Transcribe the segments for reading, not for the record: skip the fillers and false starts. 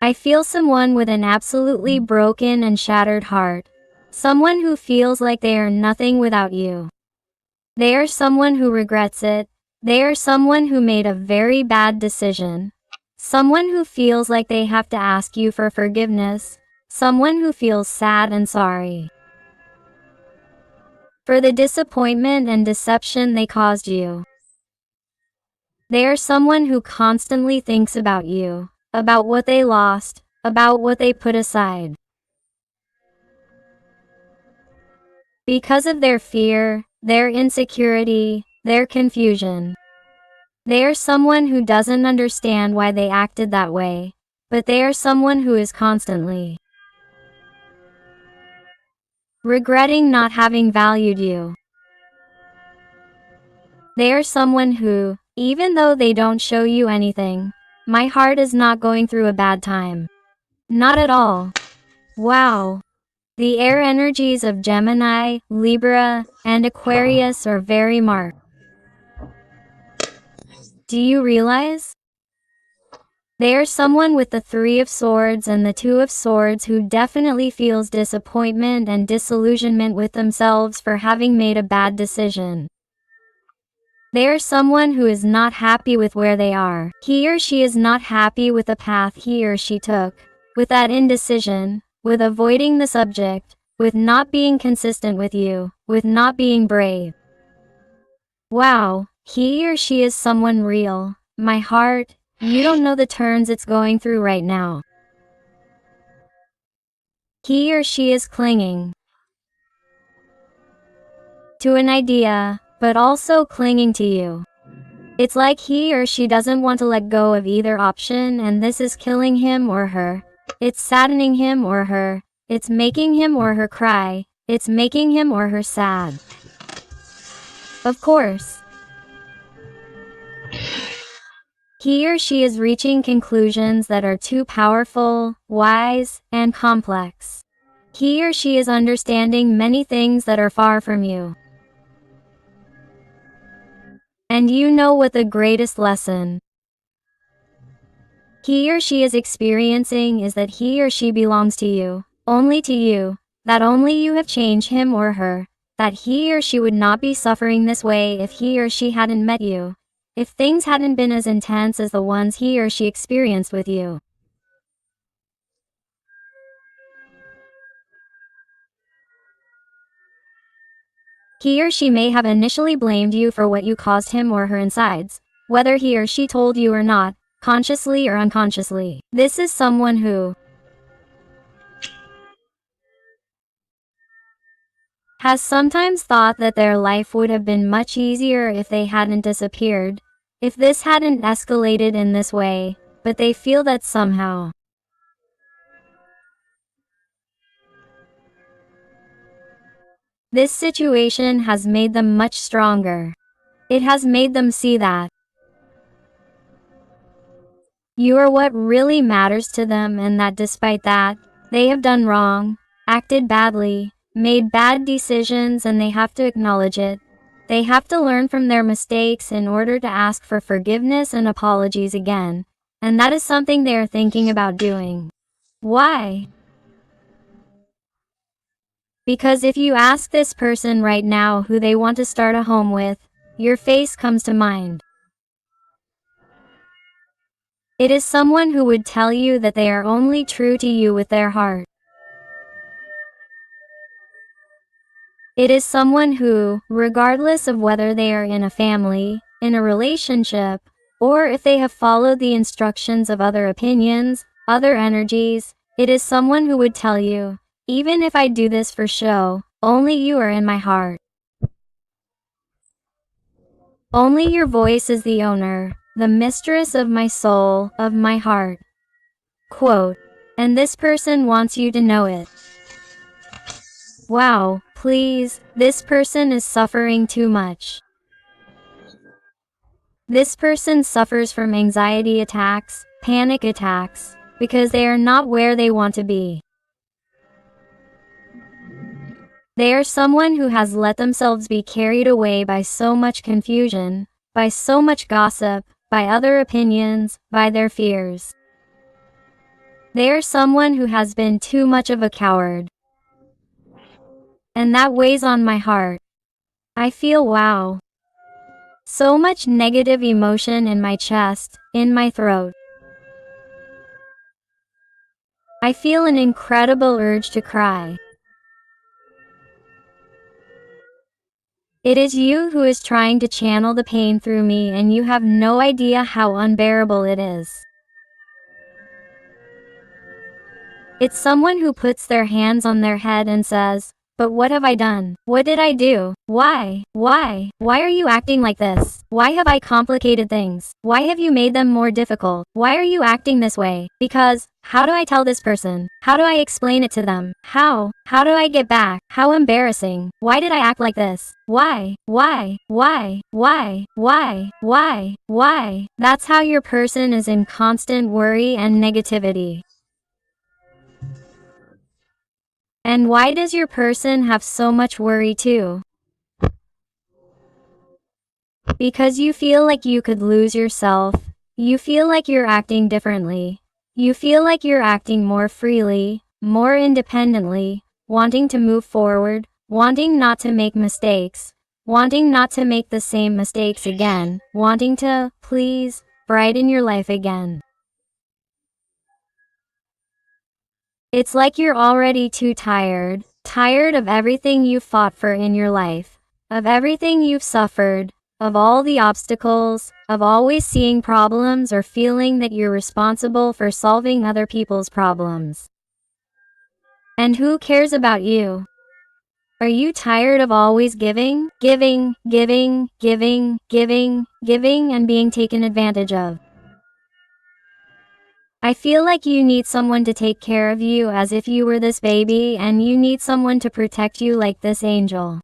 I feel someone with an absolutely broken and shattered heart. Someone who feels like they are nothing without you. They are someone who regrets it. They are someone who made a very bad decision. Someone who feels like they have to ask you for forgiveness. Someone who feels sad and sorry for the disappointment and deception they caused you. They are someone who constantly thinks about you, about what they lost, about what they put aside. Because of their fear, their insecurity, their confusion. They are someone who doesn't understand why they acted that way, but they are someone who is constantly regretting not having valued you. They are someone who, even though they don't show you anything, my heart is not going through a bad time. Not at all. Wow. The air energies of Gemini, Libra, and Aquarius are very marked. Do you realize? They are someone with the Three of Swords and the Two of Swords who definitely feels disappointment and disillusionment with themselves for having made a bad decision. They are someone who is not happy with where they are. He or she is not happy with the path he or she took, with that indecision, with avoiding the subject, with not being consistent with you, with not being brave. Wow, he or she is someone real. My heart, you don't know the turns it's going through right now. He or she is clinging to an idea, but also clinging to you. It's like he or she doesn't want to let go of either option, and this is killing him or her. It's saddening him or her. It's making him or her cry. It's making him or her sad. Of course. He or she is reaching conclusions that are too powerful, wise, and complex. He or she is understanding many things that are far from you. And you know what the greatest lesson he or she is experiencing is that he or she belongs to you, only to you, that only you have changed him or her, that he or she would not be suffering this way if he or she hadn't met you, if things hadn't been as intense as the ones he or she experienced with you. He or she may have initially blamed you for what you caused him or her insides, whether he or she told you or not, consciously or unconsciously. This is someone who has sometimes thought that their life would have been much easier if they hadn't disappeared, if this hadn't escalated in this way, but they feel that somehow this situation has made them much stronger. It has made them see that you are what really matters to them, and that despite that, they have done wrong, acted badly, made bad decisions, and they have to acknowledge it. They have to learn from their mistakes in order to ask for forgiveness and apologies again, and that is something they are thinking about doing. Why? Because if you ask this person right now who they want to start a home with, your face comes to mind. It is someone who would tell you that they are only true to you with their heart. It is someone who, regardless of whether they are in a family, in a relationship, or if they have followed the instructions of other opinions, other energies, it is someone who would tell you, even if I do this for show, only you are in my heart. Only your voice is the owner, the mistress of my soul, of my heart. Quote, and this person wants you to know it. Wow, please, this person is suffering too much. This person suffers from anxiety attacks, panic attacks, because they are not where they want to be. They are someone who has let themselves be carried away by so much confusion, by so much gossip, by other opinions, by their fears. They are someone who has been too much of a coward. And that weighs on my heart. I feel wow. So much negative emotion in my chest, in my throat. I feel an incredible urge to cry. It is you who is trying to channel the pain through me, and you have no idea how unbearable it is. It's someone who puts their hands on their head and says, "But what have I done? What did I do? Why? Why? Why are you acting like this? Why have I complicated things? Why have you made them more difficult? Why are you acting this way? Because, how do I tell this person? How do I explain it to them? How? How do I get back? How embarrassing. Why did I act like this? Why? Why? Why? Why? Why? Why? Why?" That's how your person is in constant worry and negativity. And why does your person have so much worry too? Because you feel like you could lose yourself. You feel like you're acting differently. You feel like you're acting more freely, more independently, wanting to move forward, wanting not to make mistakes, wanting not to make the same mistakes again, wanting to, please, brighten your life again. It's like you're already too tired of everything you've fought for in your life, of everything you've suffered, of all the obstacles, of always seeing problems or feeling that you're responsible for solving other people's problems. And who cares about you? Are you tired of always giving, and being taken advantage of? I feel like you need someone to take care of you as if you were this baby, and you need someone to protect you like this angel.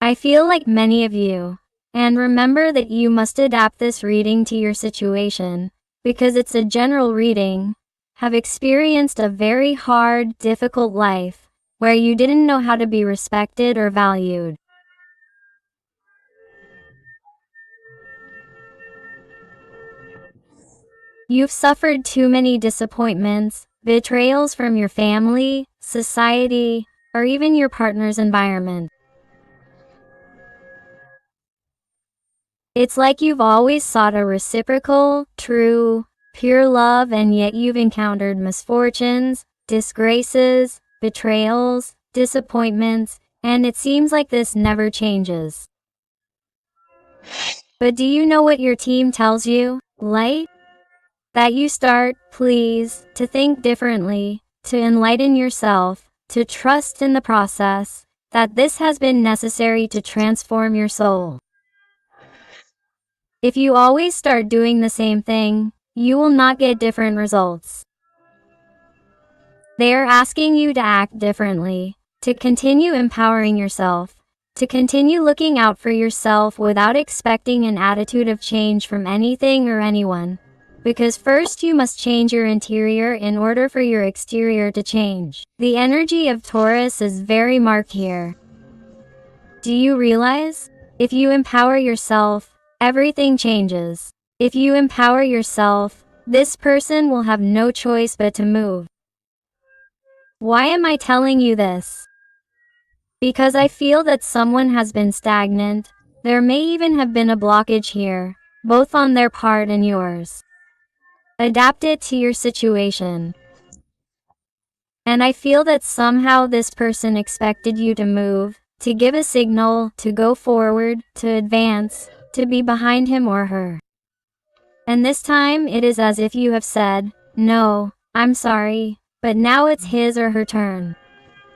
I feel like many of you, and remember that you must adapt this reading to your situation, because it's a general reading, have experienced a very hard, difficult life, where you didn't know how to be respected or valued. You've suffered too many disappointments, betrayals from your family, society, or even your partner's environment. It's like you've always sought a reciprocal, true, pure love, and yet you've encountered misfortunes, disgraces, betrayals, disappointments, and it seems like this never changes. But do you know what your team tells you? Light? That you start, please, to think differently, to enlighten yourself, to trust in the process, that this has been necessary to transform your soul. If you always start doing the same thing, you will not get different results. They are asking you to act differently, to continue empowering yourself, to continue looking out for yourself without expecting an attitude of change from anything or anyone. Because first you must change your interior in order for your exterior to change. The energy of Taurus is very marked here. Do you realize? If you empower yourself, everything changes. If you empower yourself, this person will have no choice but to move. Why am I telling you this? Because I feel that someone has been stagnant. There may even have been a blockage here, both on their part and yours. Adapt it to your situation. And I feel that somehow this person expected you to move, to give a signal, to go forward, to advance, to be behind him or her. And this time it is as if you have said, "No, I'm sorry, but now it's his or her turn.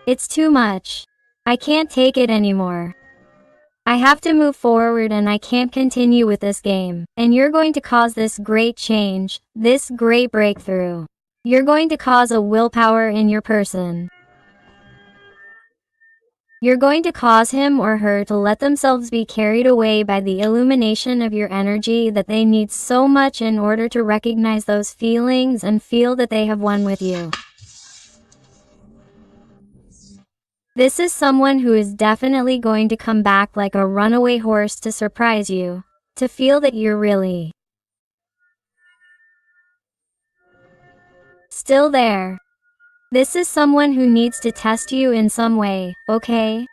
It's too much. I can't take it anymore. I have to move forward and I can't continue with this game." And you're going to cause this great change, this great breakthrough. You're going to cause a willpower in your person. You're going to cause him or her to let themselves be carried away by the illumination of your energy that they need so much in order to recognize those feelings and feel that they have won with you. This is someone who is definitely going to come back like a runaway horse to surprise you, to feel that you're really still there. This is someone who needs to test you in some way, okay?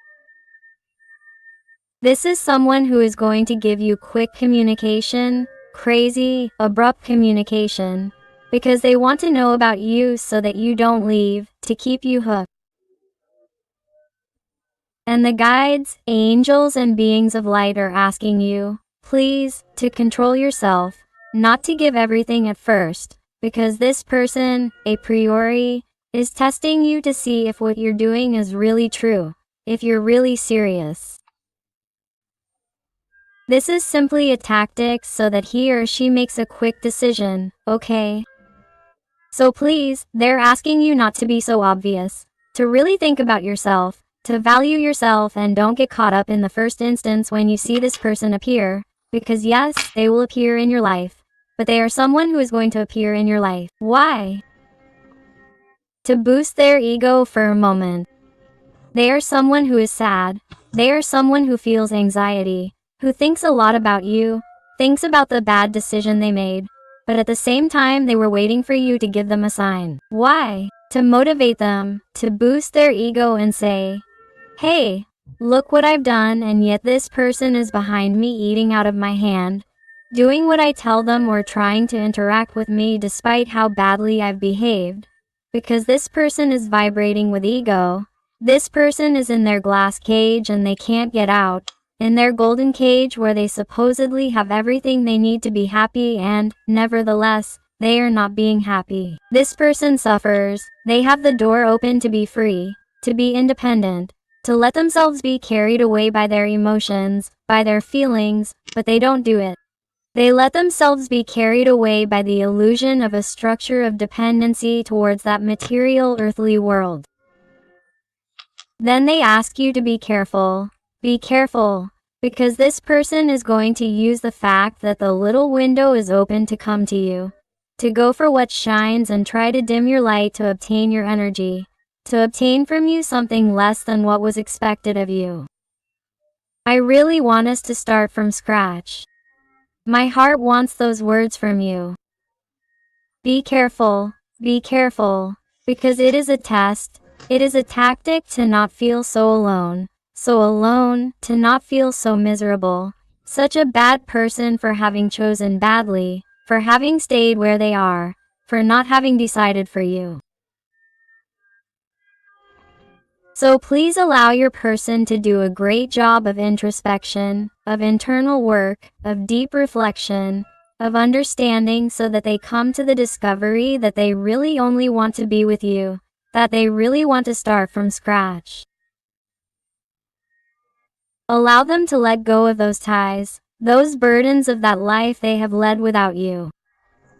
This is someone who is going to give you quick communication, crazy, abrupt communication, because they want to know about you so that you don't leave, to keep you hooked. And the guides, angels, and beings of light are asking you, please, to control yourself, not to give everything at first, because this person, a priori, is testing you to see if what you're doing is really true, if you're really serious. This is simply a tactic so that he or she makes a quick decision, okay? So please, they're asking you not to be so obvious, to really think about yourself, to value yourself, and don't get caught up in the first instance when you see this person appear, because yes, they will appear in your life, but they are someone who is going to appear in your life. Why? To boost their ego for a moment. They are someone who is sad. They are someone who feels anxiety, who thinks a lot about you, thinks about the bad decision they made, but at the same time they were waiting for you to give them a sign. Why? To motivate them, to boost their ego and say, hey, look what I've done, and yet this person is behind me eating out of my hand, doing what I tell them, or trying to interact with me despite how badly I've behaved. Because this person is vibrating with ego. This person is in their glass cage and they can't get out, in their golden cage where they supposedly have everything they need to be happy, and, nevertheless, they are not being happy. This person suffers. They have the door open to be free, to be independent, to let themselves be carried away by their emotions, by their feelings, but they don't do it. They let themselves be carried away by the illusion of a structure of dependency towards that material earthly world. Then they ask you to be careful, because this person is going to use the fact that the little window is open to come to you, to go for what shines and try to dim your light to obtain your energy, to obtain from you something less than what was expected of you. I really want us to start from scratch. My heart wants those words from you. Be careful, because it is a test, it is a tactic to not feel so alone, to not feel so miserable, such a bad person for having chosen badly, for having stayed where they are, for not having decided for you. So please allow your person to do a great job of introspection, of internal work, of deep reflection, of understanding, so that they come to the discovery that they really only want to be with you, that they really want to start from scratch. Allow them to let go of those ties, those burdens of that life they have led without you.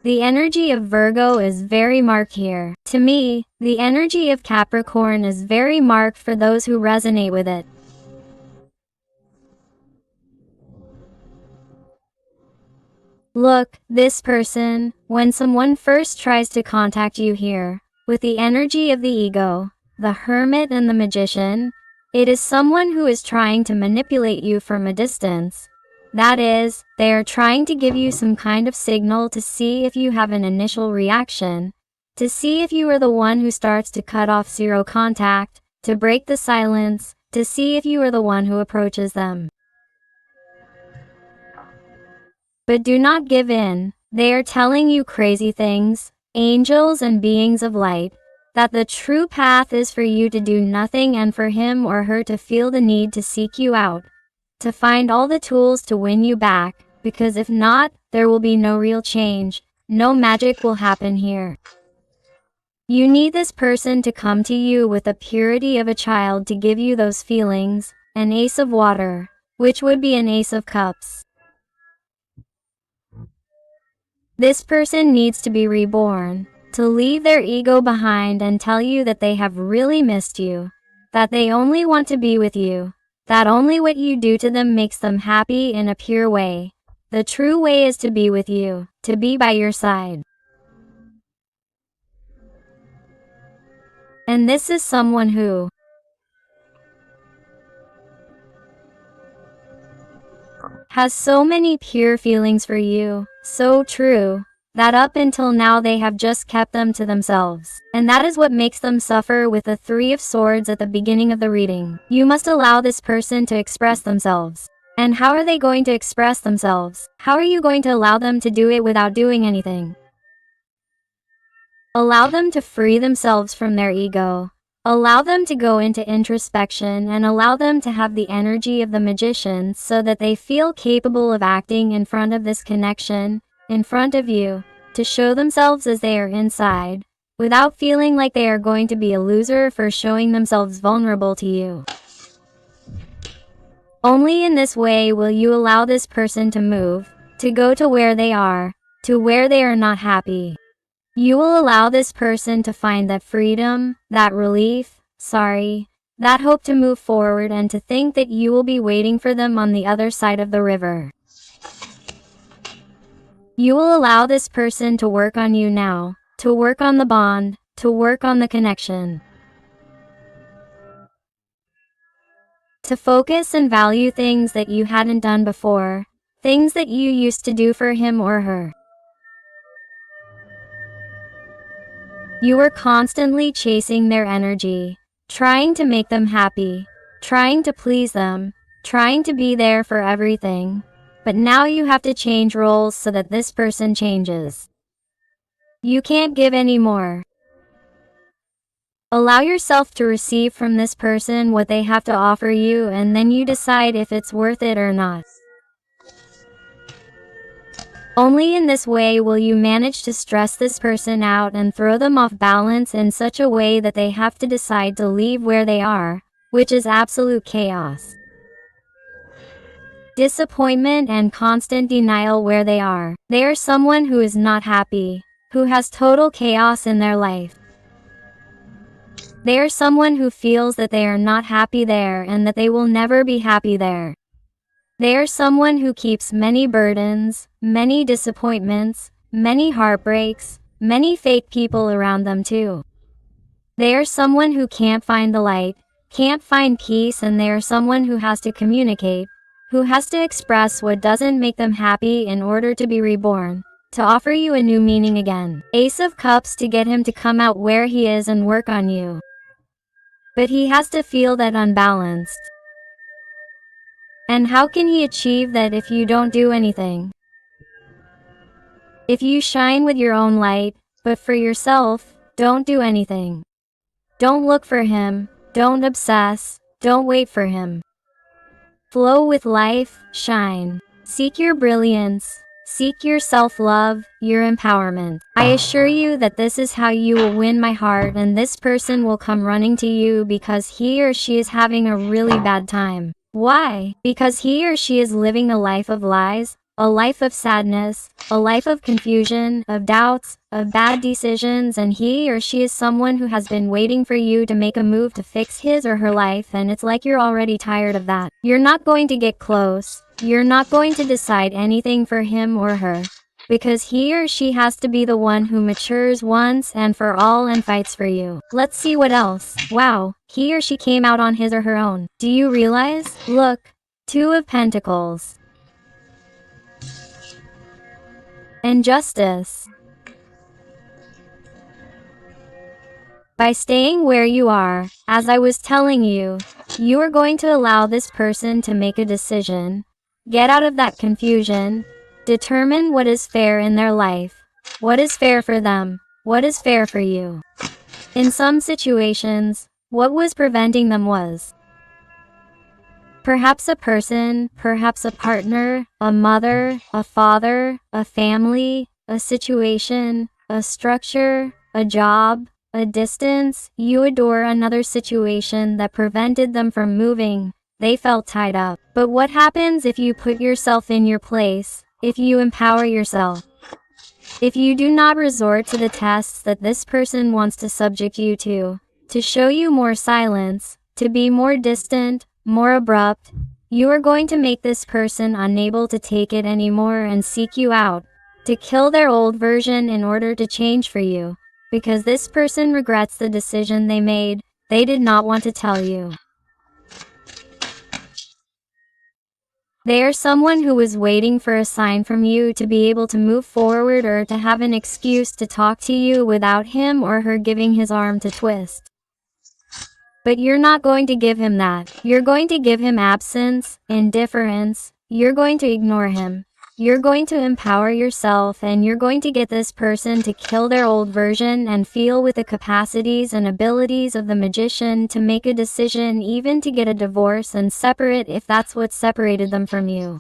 The energy of Virgo is very marked here. To me, the energy of Capricorn is very marked for those who resonate with it. Look, this person, when someone first tries to contact you here, with the energy of the ego, the hermit and the magician, it is someone who is trying to manipulate you from a distance. That is, they are trying to give you some kind of signal to see if you have an initial reaction, to see if you are the one who starts to cut off zero contact, to break the silence, to see if you are the one who approaches them. But do not give in. They are telling you crazy things, angels and beings of light, that the true path is for you to do nothing and for him or her to feel the need to seek you out, to find all the tools to win you back, because if not, there will be no real change, no magic will happen here. You need this person to come to you with the purity of a child to give you those feelings, an ace of water, which would be an ace of cups. This person needs to be reborn, to leave their ego behind and tell you that they have really missed you, that they only want to be with you, that only what you do to them makes them happy in a pure way. The true way is to be with you, to be by your side. And this is someone who has so many pure feelings for you, so true, that up until now they have just kept them to themselves. And that is what makes them suffer with the Three of Swords at the beginning of the reading. You must allow this person to express themselves. And how are they going to express themselves? How are you going to allow them to do it without doing anything? Allow them to free themselves from their ego. Allow them to go into introspection and allow them to have the energy of the magician so that they feel capable of acting in front of this connection, in front of you, to show themselves as they are inside, without feeling like they are going to be a loser for showing themselves vulnerable to you. Only in this way will you allow this person to move, to go to where they are not happy. You will allow this person to find that freedom, that relief, that hope to move forward and to think that you will be waiting for them on the other side of the river. You will allow this person to work on you now, to work on the bond, to work on the connection. To focus and value things that you hadn't done before, things that you used to do for him or her. You were constantly chasing their energy, trying to make them happy, trying to please them, trying to be there for everything. But now you have to change roles so that this person changes. You can't give any more. Allow yourself to receive from this person what they have to offer you, and then you decide if it's worth it or not. Only in this way will you manage to stress this person out and throw them off balance in such a way that they have to decide to leave where they are, which is absolute chaos. Disappointment and constant denial where they are. They are someone who is not happy, who has total chaos in their life. They are someone who feels that they are not happy there and that they will never be happy there. They are someone who keeps many burdens, many disappointments, many heartbreaks, many fake people around them too. They are someone who can't find the light, can't find peace, and they are someone who has to communicate, who has to express what doesn't make them happy in order to be reborn, to offer you a new meaning again. Ace of Cups to get him to come out where he is and work on you. But he has to feel that unbalanced. And how can he achieve that if you don't do anything? If you shine with your own light, but for yourself, don't do anything. Don't look for him, don't obsess, don't wait for him. Flow with life, shine. Seek your brilliance, seek your self-love, your empowerment. I assure you that this is how you will win my heart, and this person will come running to you because he or she is having a really bad time. Why? Because he or she is living a life of lies, a life of sadness, a life of confusion, of doubts, of bad decisions, and he or she is someone who has been waiting for you to make a move to fix his or her life, and it's like you're already tired of that. You're not going to get close. You're not going to decide anything for him or her, because he or she has to be the one who matures once and for all and fights for you. Let's see what else. Wow, he or she came out on his or her own. Do you realize? Look, Two of Pentacles. And Justice. By staying where you are, as I was telling you, you are going to allow this person to make a decision. Get out of that confusion. Determine what is fair in their life. What is fair for them? What is fair for you? In some situations, what was preventing them was perhaps a person, perhaps a partner, a mother, a father, a family, a situation, a structure, a job, a distance. You adore another situation that prevented them from moving. They felt tied up. But what happens if you put yourself in your place, if you empower yourself? If you do not resort to the tests that this person wants to subject you to show you more silence, to be more distant, more abrupt, you are going to make this person unable to take it anymore and seek you out, to kill their old version in order to change for you, because this person regrets the decision they made. They did not want to tell you. They are someone who was waiting for a sign from you to be able to move forward or to have an excuse to talk to you without him or her giving his arm to twist. But you're not going to give him that. You're going to give him absence, indifference. You're going to ignore him. You're going to empower yourself, and you're going to get this person to kill their old version and feel with the capacities and abilities of the magician to make a decision, even to get a divorce and separate if that's what separated them from you.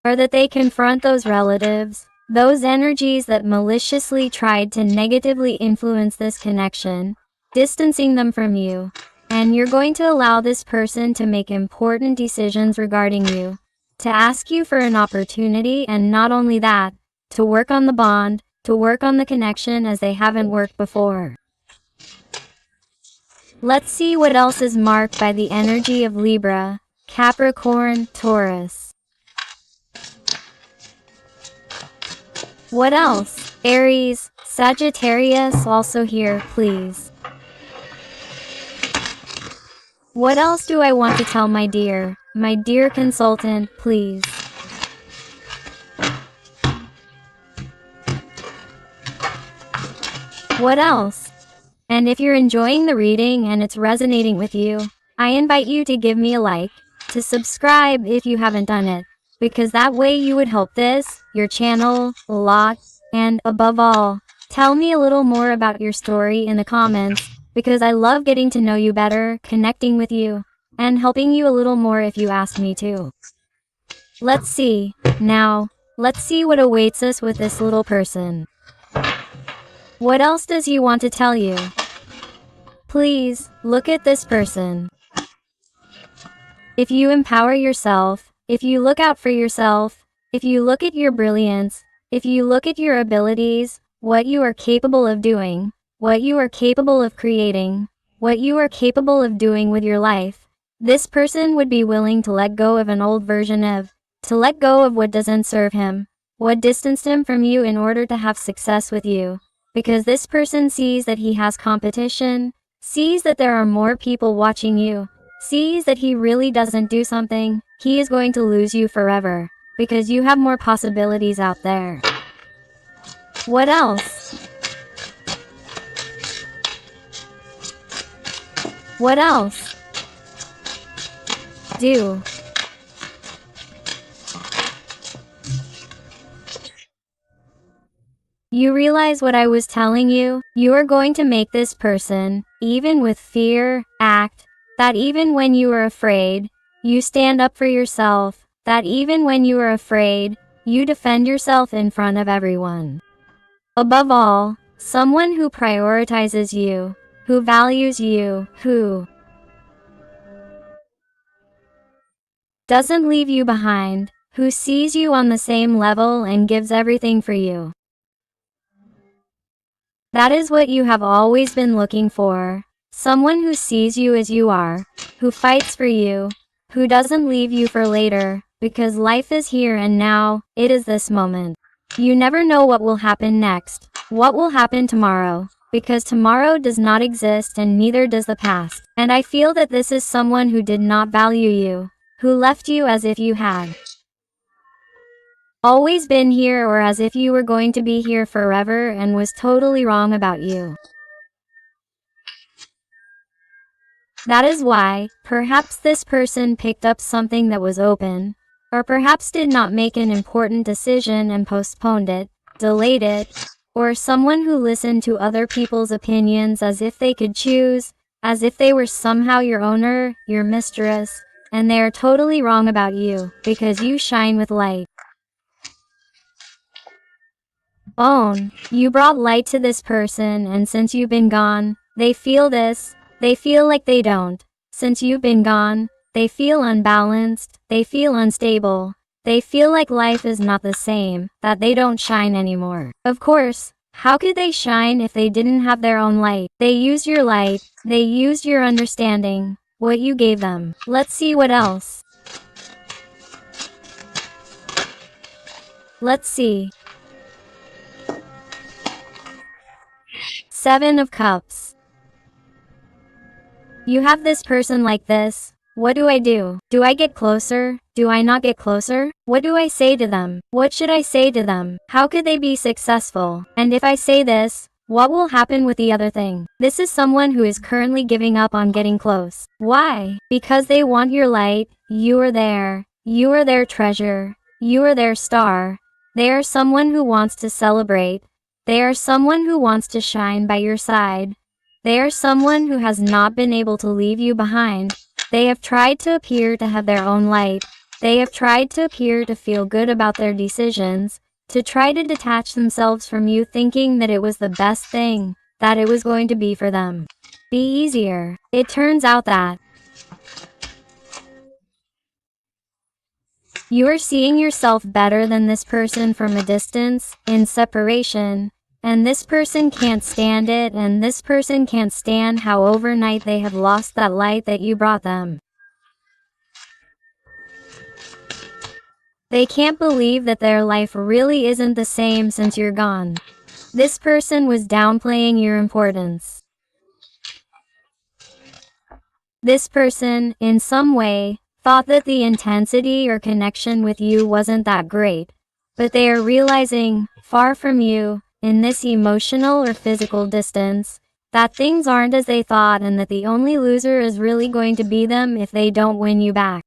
Or that they confront those relatives, those energies that maliciously tried to negatively influence this connection, distancing them from you. And you're going to allow this person to make important decisions regarding you, to ask you for an opportunity, and not only that, to work on the bond, to work on the connection as they haven't worked before. Let's see what else is marked by the energy of Libra, Capricorn, Taurus. What else? Aries, Sagittarius also here, please. What else do I want to tell my dear consultant, please? What else? And if you're enjoying the reading and it's resonating with you, I invite you to give me a like, to subscribe if you haven't done it, because that way you would help this, your channel, a lot, and above all, tell me a little more about your story in the comments, because I love getting to know you better, connecting with you, and helping you a little more if you ask me to. Let's see. Now, let's see what awaits us with this little person. What else does he want to tell you? Please, look at this person. If you empower yourself, if you look out for yourself, if you look at your brilliance, if you look at your abilities, what you are capable of doing, what you are capable of creating, what you are capable of doing with your life, this person would be willing to let go of an old version of, to let go of what doesn't serve him, what distanced him from you in order to have success with you. Because this person sees that he has competition, sees that there are more people watching you, sees that he really doesn't do something, he is going to lose you forever, because you have more possibilities out there. What else? What else? Do. You realize what I was telling you? You are going to make this person, even with fear, act, that even when you are afraid, you stand up for yourself, that even when you are afraid, you defend yourself in front of everyone. Above all, someone who prioritizes you, who values you, who doesn't leave you behind, who sees you on the same level and gives everything for you. That is what you have always been looking for. Someone who sees you as you are, who fights for you, who doesn't leave you for later, because life is here and now, it is this moment. You never know what will happen next, what will happen tomorrow, because tomorrow does not exist and neither does the past. And I feel that this is someone who did not value you, who left you as if you had always been here or as if you were going to be here forever and was totally wrong about you. That is why, perhaps this person picked up something that was open, or perhaps did not make an important decision and postponed it, delayed it, or someone who listened to other people's opinions as if they could choose, as if they were somehow your owner, your mistress, and they are totally wrong about you, because you shine with light. Own, you brought light to this person, and since you've been gone, they feel this, they feel like they don't. Since you've been gone, they feel unbalanced, they feel unstable, they feel like life is not the same, that they don't shine anymore. Of course, how could they shine if they didn't have their own light? They used your light, they used your understanding, what you gave them. Let's see what else. Let's see. 7 of Cups. You have this person like this. What do? Do I get closer? Do I not get closer? What do I say to them? What should I say to them? How could they be successful? And if I say this, what will happen with the other thing? This is someone who is currently giving up on getting close. Why? Because they want your light. You are there. You are their treasure. You are their star. They are someone who wants to celebrate. They are someone who wants to shine by your side. They are someone who has not been able to leave you behind. They have tried to appear to have their own light. They have tried to appear to feel good about their decisions, to try to detach themselves from you, thinking that it was the best thing, that it was going to be for them. Be easier. It turns out that you are seeing yourself better than this person from a distance, in separation, and this person can't stand it, and this person can't stand how overnight they have lost that light that you brought them. They can't believe that their life really isn't the same since you're gone. This person was downplaying your importance. This person, in some way, thought that the intensity or connection with you wasn't that great, but they are realizing, far from you, in this emotional or physical distance, that things aren't as they thought and that the only loser is really going to be them if they don't win you back.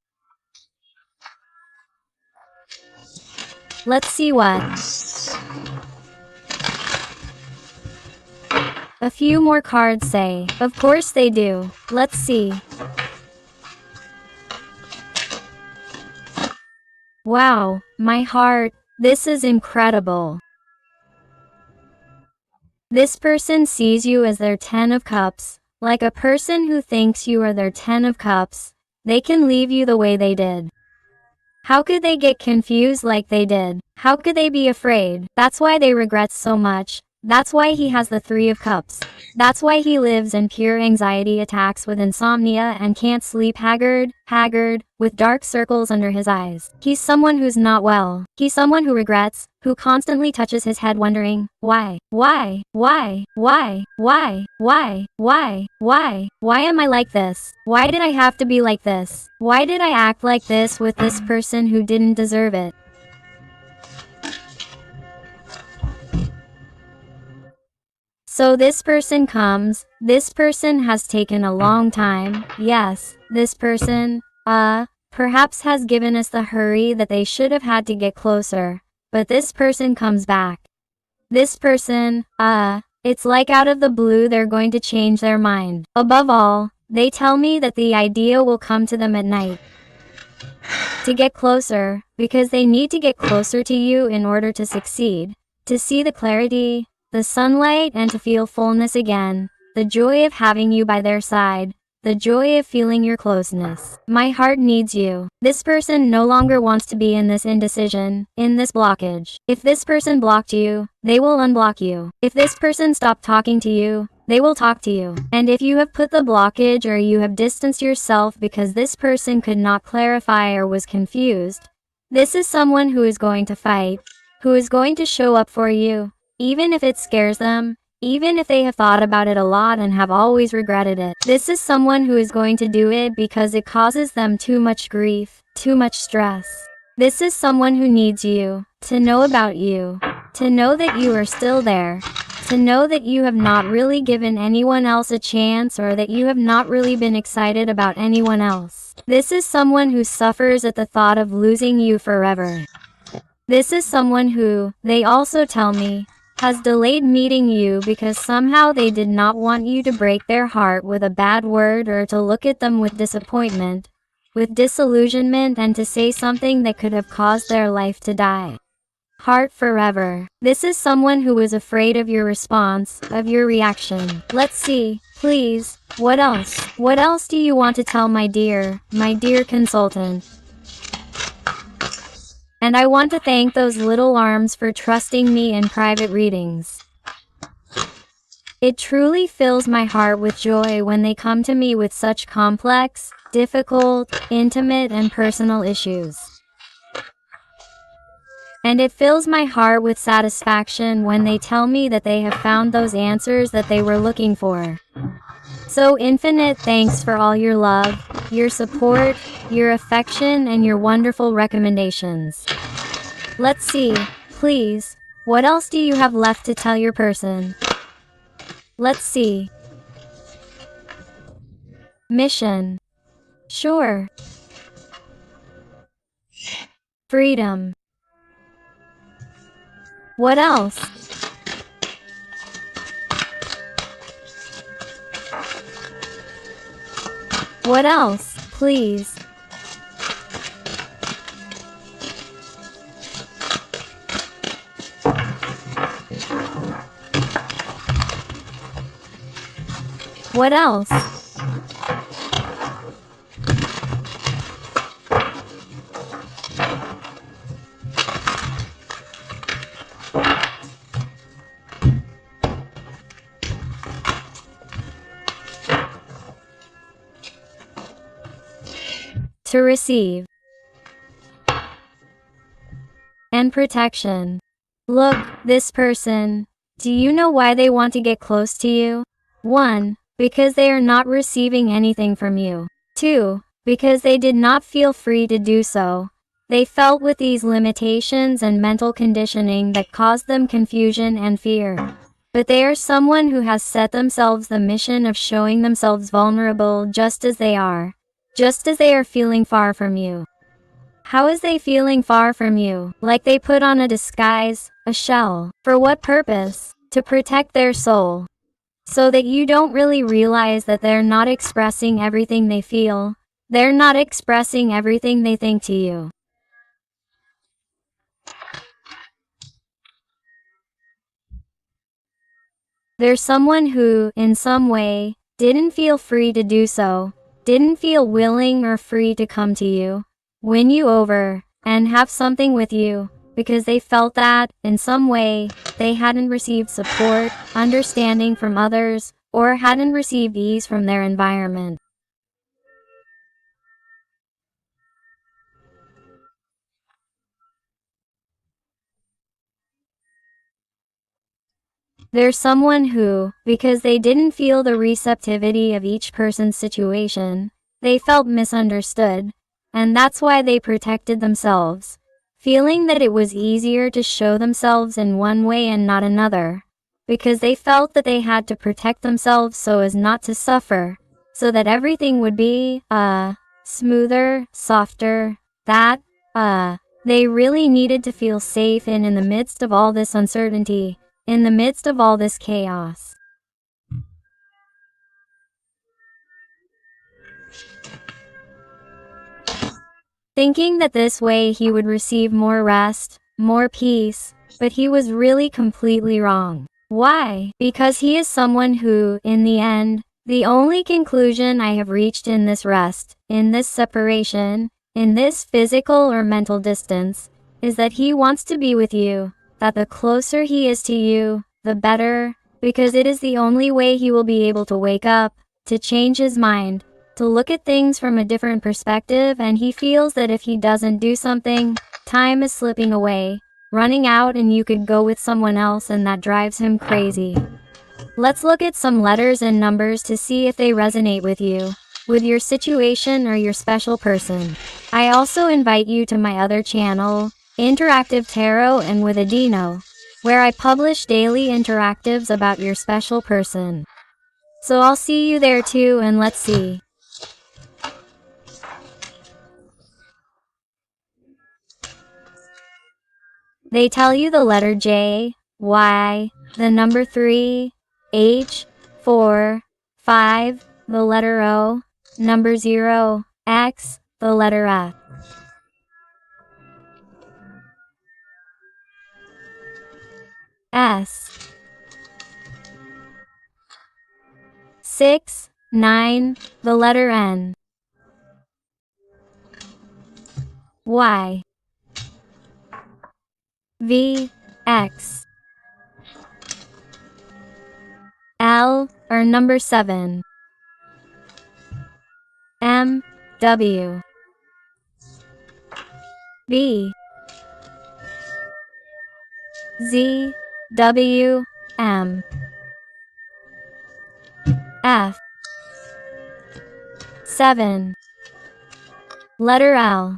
Let's see what a few more cards say. Of course they do. Let's see. Wow, my heart, this is incredible. This person sees you as their 10 of cups, like a person who thinks you are their 10 of cups. They can leave you the way they did. How could they get confused like they did? How could they be afraid? That's why they regret so much. That's why he has the 3 of cups. That's why he lives in pure anxiety attacks with insomnia and can't sleep, haggard, with dark circles under his eyes. He's someone who's not well. He's someone who regrets, who constantly touches his head wondering, why am I like this? Why did I have to be like this? Why did I act like this with this person who didn't deserve it? So this person comes, this person has taken a long time, yes, this person, perhaps has given us the hurry that they should have had to get closer, but this person comes back. This person, it's like out of the blue they're going to change their mind. Above all, they tell me that the idea will come to them at night. To get closer, because they need to get closer to you in order to succeed, to see the clarity, the sunlight, and to feel fullness again, the joy of having you by their side, the joy of feeling your closeness. My heart needs you. This person no longer wants to be in this indecision, in this blockage. If this person blocked you, they will unblock you. If this person stopped talking to you, they will talk to you. And if you have put the blockage or you have distanced yourself because this person could not clarify or was confused, this is someone who is going to fight, who is going to show up for you. Even if it scares them, even if they have thought about it a lot and have always regretted it. This is someone who is going to do it because it causes them too much grief, too much stress. This is someone who needs you, to know about you, to know that you are still there, to know that you have not really given anyone else a chance or that you have not really been excited about anyone else. This is someone who suffers at the thought of losing you forever. This is someone who, they also tell me, has delayed meeting you because somehow they did not want you to break their heart with a bad word or to look at them with disappointment, with disillusionment, and to say something that could have caused their life to die. Heart forever. This is someone who is afraid of your response, of your reaction. Let's see, please, what else? What else do you want to tell my dear consultant? And I want to thank those little arms for trusting me in private readings. It truly fills my heart with joy when they come to me with such complex, difficult, intimate, and personal issues. And it fills my heart with satisfaction when they tell me that they have found those answers that they were looking for. So infinite thanks for all your love, your support, your affection, and your wonderful recommendations. Let's see, please, what else do you have left to tell your person? Let's see. Mission. Sure. Freedom. What else? What else, please? What else? To receive. And protection. Look, this person. Do you know why they want to get close to you? 1. Because they are not receiving anything from you. 2. Because they did not feel free to do so. They felt with these limitations and mental conditioning that caused them confusion and fear. But they are someone who has set themselves the mission of showing themselves vulnerable just as they are. Just as they are feeling far from you. How is they feeling far from you? Like they put on a disguise, a shell. For what purpose? To protect their soul. So that you don't really realize that they're not expressing everything they feel. They're not expressing everything they think to you. They're someone who, in some way, didn't feel free to do so. Didn't feel willing or free to come to you, win you over, and have something with you, because they felt that, in some way, they hadn't received support, understanding from others, or hadn't received ease from their environment. They're someone who, because they didn't feel the receptivity of each person's situation, they felt misunderstood, and that's why they protected themselves, feeling that it was easier to show themselves in one way and not another, because they felt that they had to protect themselves so as not to suffer, so that everything would be, smoother, softer, that, they really needed to feel safe in the midst of all this uncertainty. In the midst of all this chaos. Thinking that this way he would receive more rest, more peace, but he was really completely wrong. Why? Because he is someone who, in the end, the only conclusion I have reached in this rest, in this separation, in this physical or mental distance, is that he wants to be with you, that the closer he is to you, the better, because it is the only way he will be able to wake up, to change his mind, to look at things from a different perspective, and he feels that if he doesn't do something, time is slipping away, running out, and you could go with someone else, and that drives him crazy. Let's look at some letters and numbers to see if they resonate with your situation or your special person. I also invite you to my other channel, Interactive Tarot and with Adino, where I publish daily interactives about your special person. So I'll see you there too, and let's see. They tell you the letter J, Y, the number 3, H, 4, 5, the letter O, number 0, X, the letter F. S. 6, 9, the letter N. Y. V, X. L, or number 7. M, W. B. Z, W, M. F. 7. Letter L.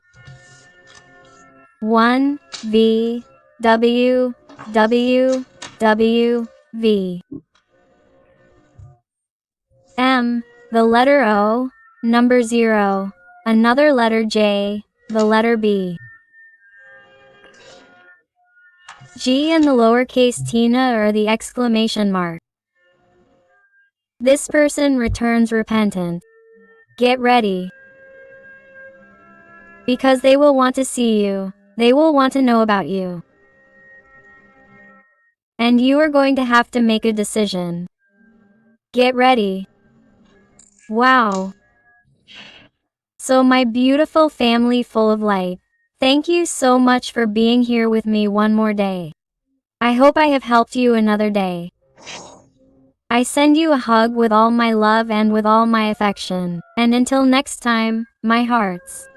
1 V W W W V. M. The letter O, number 0, another letter J, the letter B. G and the lowercase Tina or the exclamation mark. This person returns repentant. Get ready. Because they will want to see you, they will want to know about you. And you are going to have to make a decision. Get ready. Wow. So my beautiful family full of light, thank you so much for being here with me one more day. I hope I have helped you another day. I send you a hug with all my love and with all my affection, and until next time, my hearts.